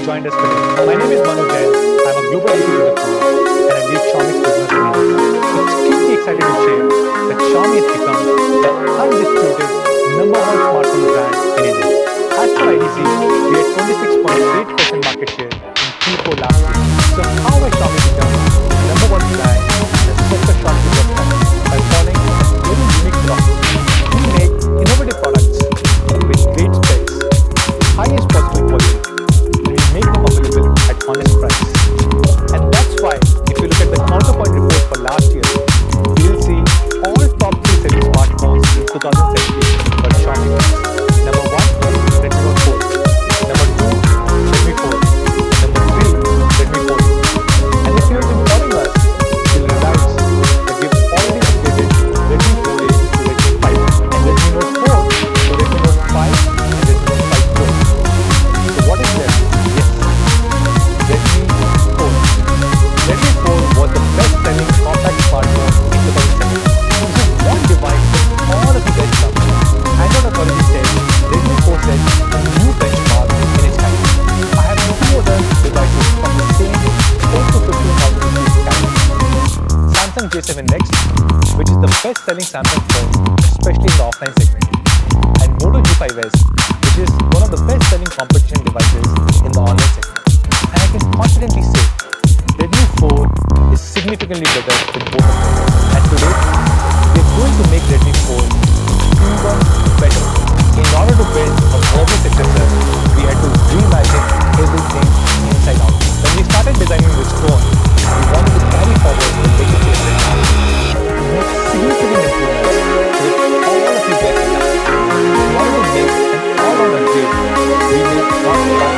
joined us today. My name is Nougat. I'm a global IT developer and I lead Xiaomi's business in India. Extremely excited to share that Xiaomi has become the undisputed #1 smartphone brand in India. As per IDC, we had 26.8% market share in Q4 last year. So how has Xiaomi become the #1 brand in such a short period of time? By following a very unique philosophy. We make innovative products with great specs, highest possible quality, and we make them available at honest price. And that's why, if you look at the counterpoint report for last year, you will see all top 3 selling smartphones in 2017 were Xiaomi brands. Number 1, Redmi Note 4. Number 2, Redmi 4. And number 3, Redmi 4. And if you have been following us, you'll realize that we've already upgraded Redmi 4A to Redmi 5 and Redmi Note 4 to Redmi Note 5 and Redmi Note 5 Pro. So what is left? Yes, Redmi 4. Redmi 4 was the best-selling compact smartphone in 2017. This is one device that all of you guys love. Android authority said Redmi 4 set a new benchmark in its kind. I have 2 other devices from the same 10 to 15,000 rupees category. Samsung J7 Next, which is the best-selling Samsung phone, especially in the offline segment. And Moto G5S, which is one of the best-selling competition devices in the online segment. And I can confidently say Redmi 4 is significantly better than both of them. And today, we are going to make Redmi 4 even better. In order to build a worthy successor, we had to reimagine everything inside out. When we started designing this phone, we wanted to carry forward the legacy of Redmi. To make significant improvements with all of you guys in mind. In order to make an all-round upgrade, we made not 1,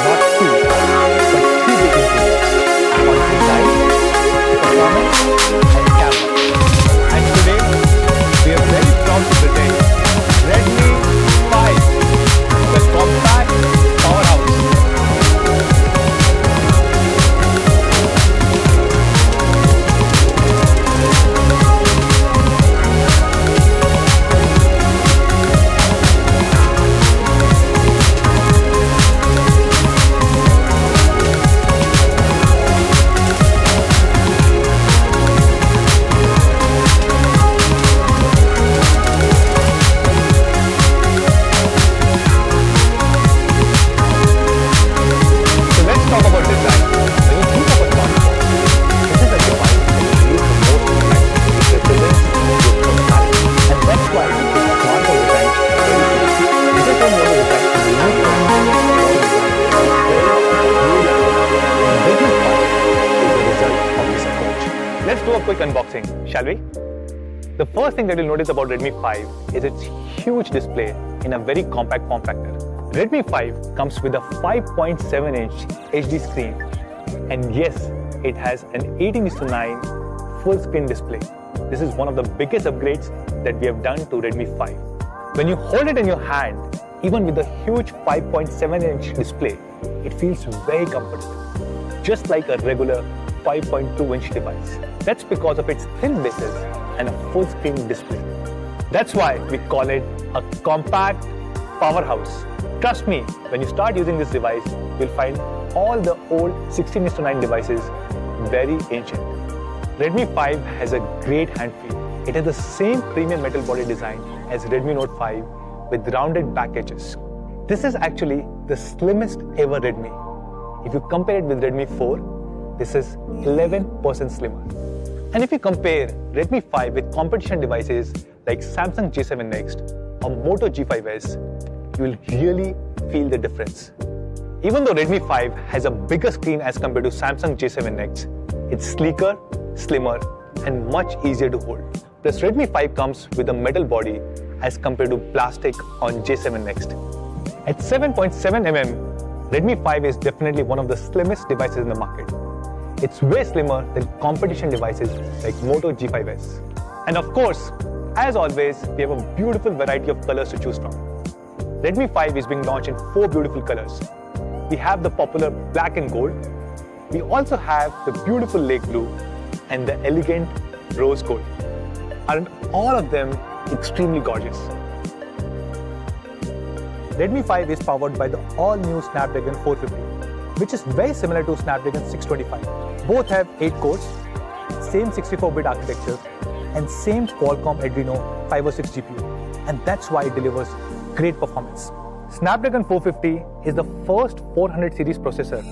not 2, but 3 big improvements on design, performance, and camera. And today, we are very proud to present Redmi 5, the compact powerhouse. Let's do a quick unboxing, shall we? The first thing that you'll notice about Redmi 5 is its huge display in a very compact form factor. Redmi 5 comes with a 5.7-inch HD screen, and yes, it has an 18:9 full screen display. This is one of the biggest upgrades that we have done to Redmi 5. When you hold it in your hand, even with the huge 5.7-inch display, it feels very comfortable, just like a regular 5.2-inch device. That's because of its thin bases and a full screen display. That's why we call it a compact powerhouse. Trust me, when you start using this device, you'll find all the old 16:9 devices very ancient. Redmi 5 has a great hand feel. It has the same premium metal body design as Redmi Note 5 with rounded back edges. This is actually the slimmest ever Redmi. If you compare it with Redmi 4, this is 11% slimmer. And if you compare Redmi 5 with competition devices like Samsung J7 Next or Moto G5S, you will really feel the difference. Even though Redmi 5 has a bigger screen as compared to Samsung J7 Next, it's sleeker, slimmer, and much easier to hold. Plus, Redmi 5 comes with a metal body as compared to plastic on J7 Next. At 7.7 mm, Redmi 5 is definitely one of the slimmest devices in the market. It's way slimmer than competition devices like Moto G5S. And of course, as always, we have a beautiful variety of colors to choose from. Redmi 5 is being launched in 4 beautiful colors. We have the popular black and gold. We also have the beautiful lake blue and the elegant rose gold. And all of them extremely gorgeous. Redmi 5 is powered by the all-new Snapdragon 450, which is very similar to Snapdragon 625. Both have 8 cores, same 64-bit architecture, and same Qualcomm Adreno 506 GPU, and that's why it delivers great performance. Snapdragon 450 is the first 400 series processor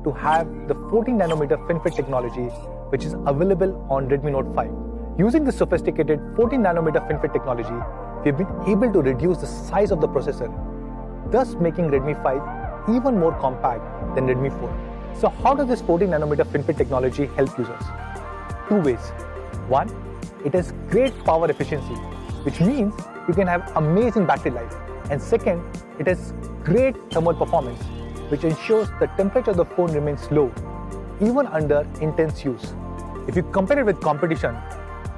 to have the 14nm FinFET technology, which is available on Redmi Note 5. Using the sophisticated 14nm FinFET technology, we've been able to reduce the size of the processor, thus making Redmi 5 even more compact than Redmi 4. So how does this 14nm FinFET technology help users? Two ways. One, it has great power efficiency, which means you can have amazing battery life. And second, it has great thermal performance, which ensures the temperature of the phone remains low, even under intense use. If you compare it with competition,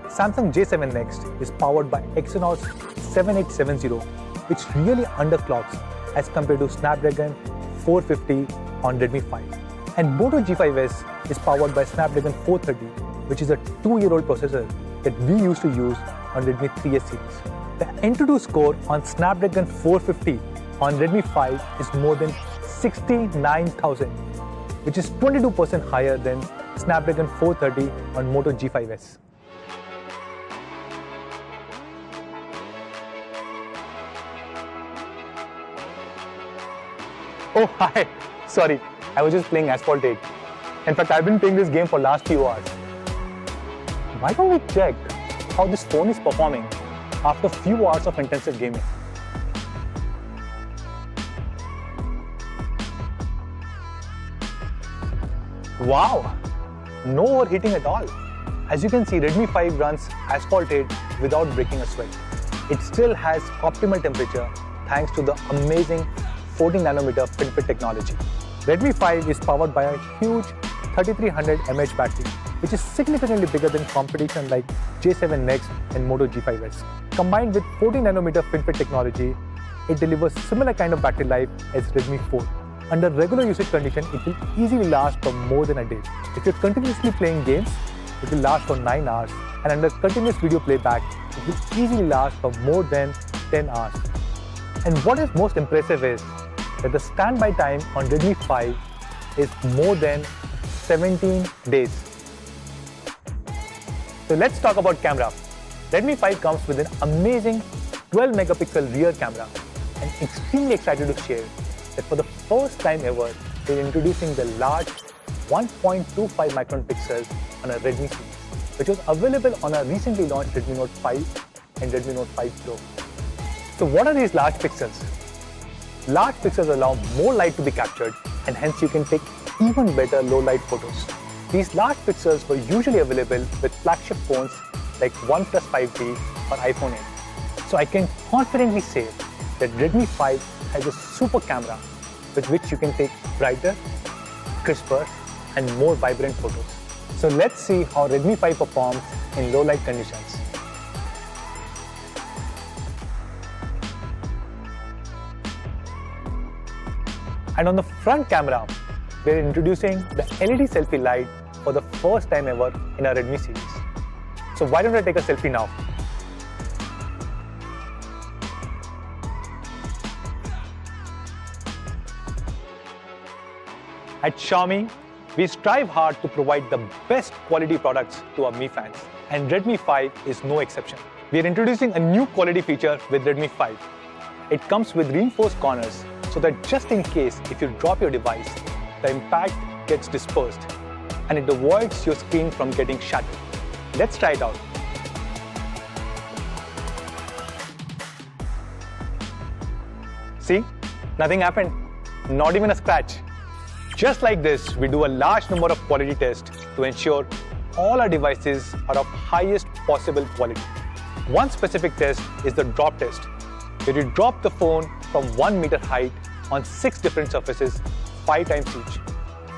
Samsung J7 Next is powered by Exynos 7870, which really underclocks as compared to Snapdragon 450 on Redmi 5. And Moto G5S is powered by Snapdragon 430, which is a 2-year-old processor that we used to use on Redmi 3S series. The Antutu score on Snapdragon 450 on Redmi 5 is more than 69,000, which is 22% higher than Snapdragon 430 on Moto G5S. Oh, hi. Sorry, I was just playing Asphalt 8. In fact, I've been playing this game for last few hours. Why don't we check how this phone is performing after few hours of intensive gaming? Wow, no overheating at all. As you can see, Redmi 5 runs Asphalt 8 without breaking a sweat. It still has optimal temperature thanks to the amazing 14nm FinFET technology. Redmi 5 is powered by a huge 3300 mAh battery, which is significantly bigger than competition like J7 Next and Moto G5S. Combined with 14nm FinFET technology, it delivers similar kind of battery life as Redmi 4. Under regular usage condition, it will easily last for more than a day. If you're continuously playing games, it will last for 9 hours, and under continuous video playback, it will easily last for more than 10 hours. And what is most impressive is that the standby time on Redmi 5 is more than 17 days. So let's talk about camera. Redmi 5 comes with an amazing 12-megapixel rear camera, and extremely excited to share that for the first time ever, we're introducing the large 1.25 micron pixels on a Redmi series, which was available on a recently launched Redmi Note 5 and Redmi Note 5 Pro. So what are these large pixels? Large pixels allow more light to be captured, and hence you can take even better low light photos. These large pixels were usually available with flagship phones like OnePlus 5T or iPhone 8. So I can confidently say that Redmi 5 has a super camera with which you can take brighter, crisper, and more vibrant photos. So let's see how Redmi 5 performs in low light conditions. And on the front camera, we're introducing the LED selfie light for the first time ever in our Redmi series. So why don't I take a selfie now? At Xiaomi, we strive hard to provide the best quality products to our Mi fans, and Redmi 5 is no exception. We are introducing a new quality feature with Redmi 5. It comes with reinforced corners, so that just in case if you drop your device, the impact gets dispersed and it avoids your screen from getting shattered. Let's try it out. See, nothing happened, not even a scratch. Just like this, we do a large number of quality tests to ensure all our devices are of highest possible quality. One specific test is the drop test, where you drop the phone from 1 meter height on 6 different surfaces 5 times each.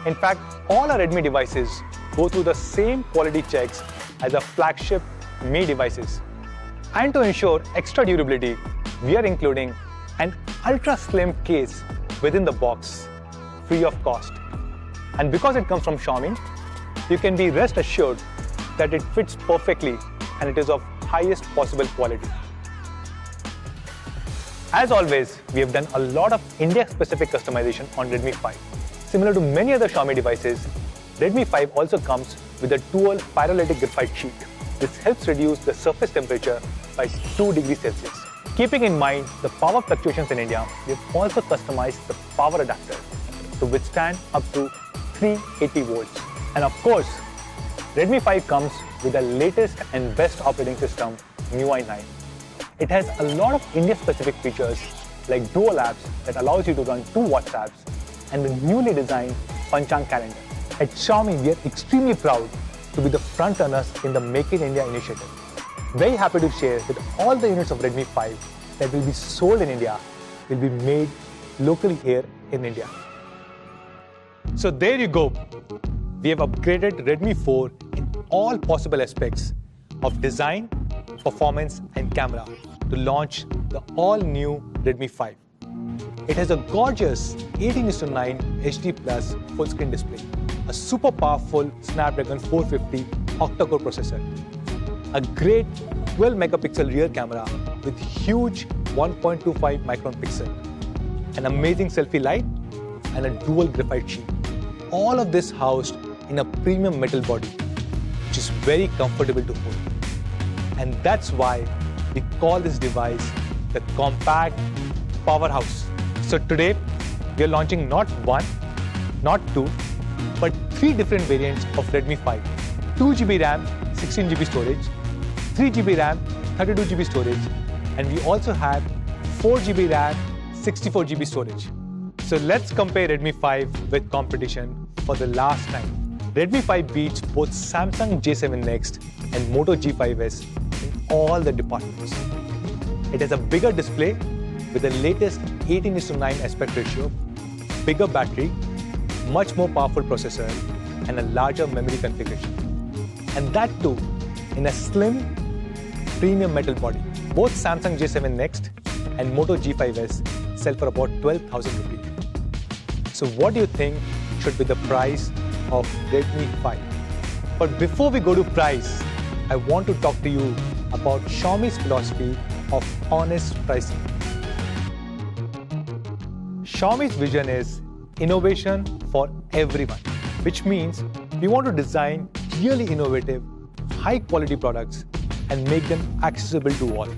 In fact, all our Redmi devices go through the same quality checks as our flagship Mi devices. And to ensure extra durability, we are including an ultra slim case within the box, free of cost. And because it comes from Xiaomi, you can be rest assured that it fits perfectly and it is of highest possible quality. As always, we have done a lot of India-specific customization on Redmi 5. Similar to many other Xiaomi devices, Redmi 5 also comes with a dual pyrolytic graphite sheet. This helps reduce the surface temperature by 2 degrees Celsius. Keeping in mind the power fluctuations in India, we have also customized the power adapter to withstand up to 380 volts. And of course, Redmi 5 comes with the latest and best operating system, MIUI 9. It has a lot of India-specific features like dual apps that allows you to run 2 WhatsApps and the newly designed Panchang calendar. At Xiaomi, we are extremely proud to be the front runners in the Make in India initiative. Very happy to share that all the units of Redmi 5 that will be sold in India will be made locally here in India. So there you go. We have upgraded Redmi 4 in all possible aspects of design, performance and camera to launch the all-new Redmi 5. It has a gorgeous 18:9 HD Plus full-screen display, a super powerful Snapdragon 450 Octa-core processor, a great 12-megapixel rear camera with huge 1.25 micron pixel, an amazing selfie light, and a dual graphite sheet. All of this housed in a premium metal body, which is very comfortable to hold. And that's why we call this device the compact powerhouse. So today, we are launching not 1, not 2, but 3 different variants of Redmi 5. 2GB RAM, 16GB storage, 3GB RAM, 32GB storage, and we also have 4GB RAM, 64GB storage. So let's compare Redmi 5 with competition for the last time. Redmi 5 beats both Samsung J7 Next and Moto G5s in all the departments. It has a bigger display with the latest 18:9 aspect ratio, bigger battery, much more powerful processor, and a larger memory configuration. And that too in a slim, premium metal body. Both Samsung J7 Next and Moto G5s sell for about 12,000 rupees. So what do you think should be the price of Redmi 5? But before we go to price, I want to talk to you about Xiaomi's philosophy of honest pricing. Xiaomi's vision is innovation for everyone, which means we want to design really innovative, high-quality products and make them accessible to all.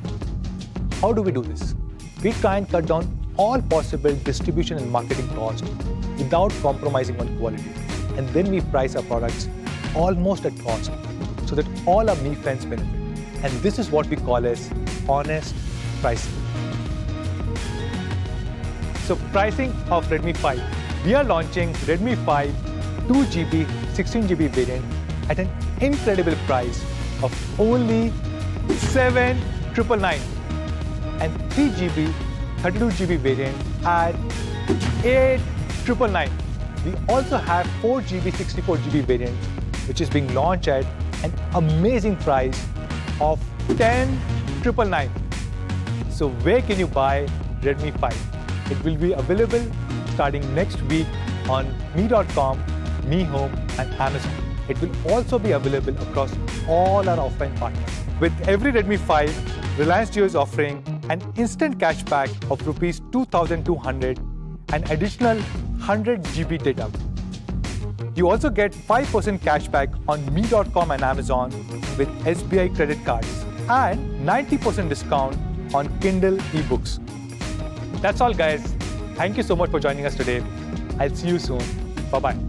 How do we do this? We try and cut down all possible distribution and marketing costs without compromising on quality. And then we price our products almost at cost so that all our Mi friends benefit. And this is what we call as honest pricing. So pricing of Redmi 5. We are launching Redmi 5 2GB, 16GB variant at an incredible price of only 7,999 and 3GB, 32GB variant at 8,999. We also have 4GB, 64GB variant, which is being launched at an amazing price of 10,999. So where can you buy Redmi 5? It will be available starting next week on Mi.com, Mi Home and Amazon. It will also be available across all our offline partners. With every Redmi 5, Reliance Jio is offering an instant cashback of Rs 2,200 and additional 100 GB data. You also get 5% cashback on Mi.com and Amazon with SBI credit cards and 90% discount on Kindle ebooks. That's all, guys. Thank you so much for joining us today. I'll see you soon. Bye-bye.